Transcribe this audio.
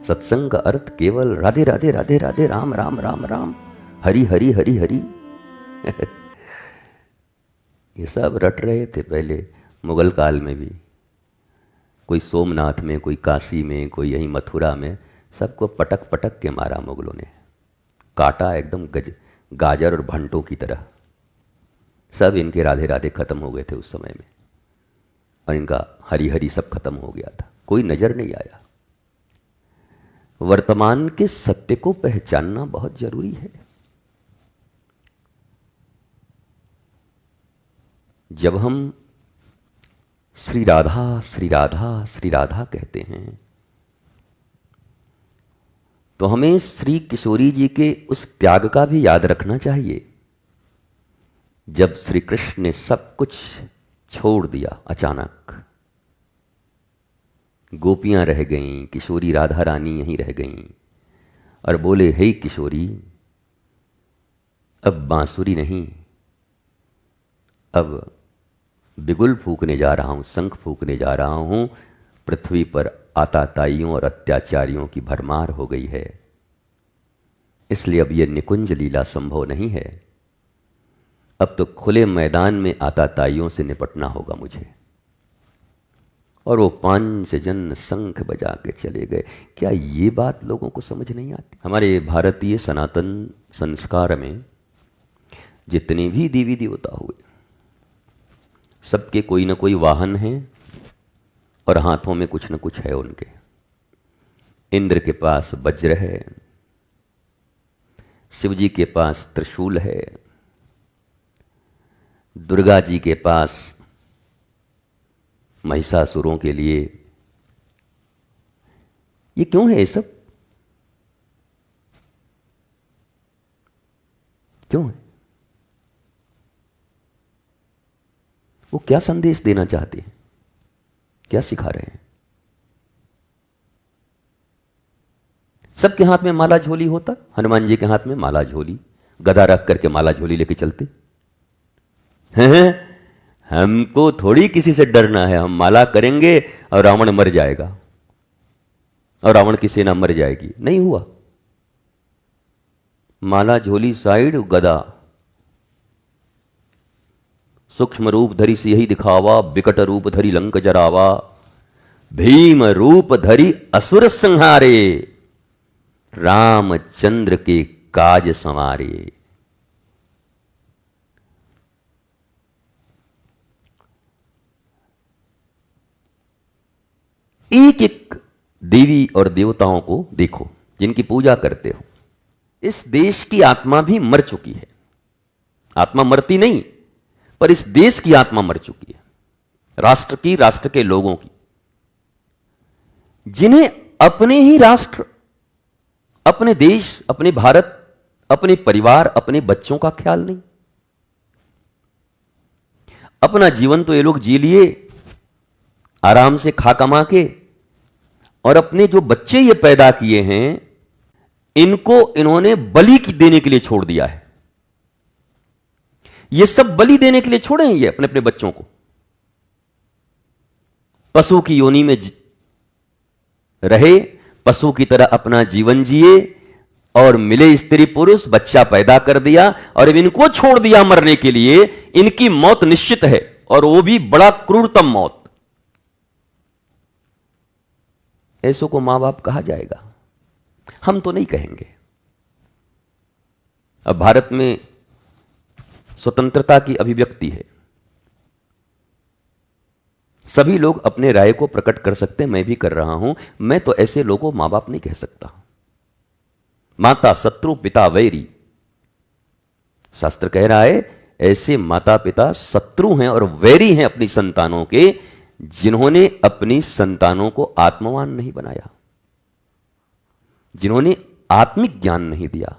सत्संग का अर्थ केवल राधे राधे राधे राधे, राम राम राम राम, हरि हरि हरि हरि। ये सब रट रहे थे पहले मुगल काल में भी। कोई सोमनाथ में, कोई काशी में, कोई यहीं मथुरा में, सबको पटक पटक के मारा मुगलों ने, काटा एकदम गाजर और भंटों की तरह। सब इनके राधे राधे खत्म हो गए थे उस समय में, और इनका हरि हरि सब खत्म हो गया था, कोई नजर नहीं आया। वर्तमान के सत्य को पहचानना बहुत जरूरी है। जब हम श्री राधा श्री राधा श्री राधा कहते हैं तो हमें श्री किशोरी जी के उस त्याग का भी याद रखना चाहिए, जब श्री कृष्ण ने सब कुछ छोड़ दिया अचानक। गोपियां रह गईं, किशोरी राधा रानी यहीं रह गईं, और बोले, हे किशोरी, अब बांसुरी नहीं, अब बिगुल फूकने जा रहा हूं, शंख फूकने जा रहा हूं। पृथ्वी पर आताताइयों और अत्याचारियों की भरमार हो गई है, इसलिए अब यह निकुंज लीला संभव नहीं है। अब तो खुले मैदान में आताताइयों से निपटना होगा मुझे। और वो 5 जन शंख बजा के चले गए। क्या ये बात लोगों को समझ नहीं आती? हमारे भारतीय सनातन संस्कार में जितने भी देवी देवता हुए, सबके कोई ना कोई वाहन है और हाथों में कुछ न कुछ है उनके। इंद्र के पास वज्र है, शिव जी के पास त्रिशूल है, दुर्गा जी के पास महिषासुरों के लिए। ये क्यों है? ये सब क्यों है? वो क्या संदेश देना चाहते हैं, क्या सिखा रहे हैं? सबके हाथ में माला झोली होता, हनुमान जी के हाथ में माला झोली, गदा रख करके माला झोली लेके चलते हैं। हमको थोड़ी किसी से डरना है, हम माला करेंगे और रावण मर जाएगा और रावण की सेना मर जाएगी। नहीं हुआ। माला झोली साइड, गदा। सूक्ष्म रूप धरी सिंह दिखावा, बिकट रूप धरी लंक जरावा, भीम रूप धरी असुर संहारे, रामचंद्र के काज संवारे। एक एक देवी और देवताओं को देखो जिनकी पूजा करते हो। इस देश की आत्मा भी मर चुकी है। आत्मा मरती नहीं, पर इस देश की आत्मा मर चुकी है, राष्ट्र की, राष्ट्र के लोगों की, जिन्हें अपने ही राष्ट्र, अपने देश, अपने भारत, अपने परिवार, अपने बच्चों का ख्याल नहीं। अपना जीवन तो ये लोग जी लिए आराम से खा कमा के, और अपने जो बच्चे ये पैदा किए हैं इनको इन्होंने बलि देने के लिए छोड़ दिया है। ये सब बलि देने के लिए छोड़े हैं ये अपने अपने बच्चों को। पशु की योनि में रहे, पशु की तरह अपना जीवन जिए, और मिले स्त्री पुरुष, बच्चा पैदा कर दिया और अब इनको छोड़ दिया मरने के लिए। इनकी मौत निश्चित है, और वो भी बड़ा क्रूरतम मौत। ऐसों को मां बाप कहा जाएगा? हम तो नहीं कहेंगे। अब भारत में स्वतंत्रता की अभिव्यक्ति है, सभी लोग अपने राय को प्रकट कर सकते हैं, मैं भी कर रहा हूं। मैं तो ऐसे लोगों मां बाप नहीं कह सकता। माता शत्रु पिता वैरी, शास्त्र कह रहा है ऐसे माता पिता शत्रु हैं और वैरी हैं अपनी संतानों के, जिन्होंने अपनी संतानों को आत्मवान नहीं बनाया, जिन्होंने आत्मिक ज्ञान नहीं दिया।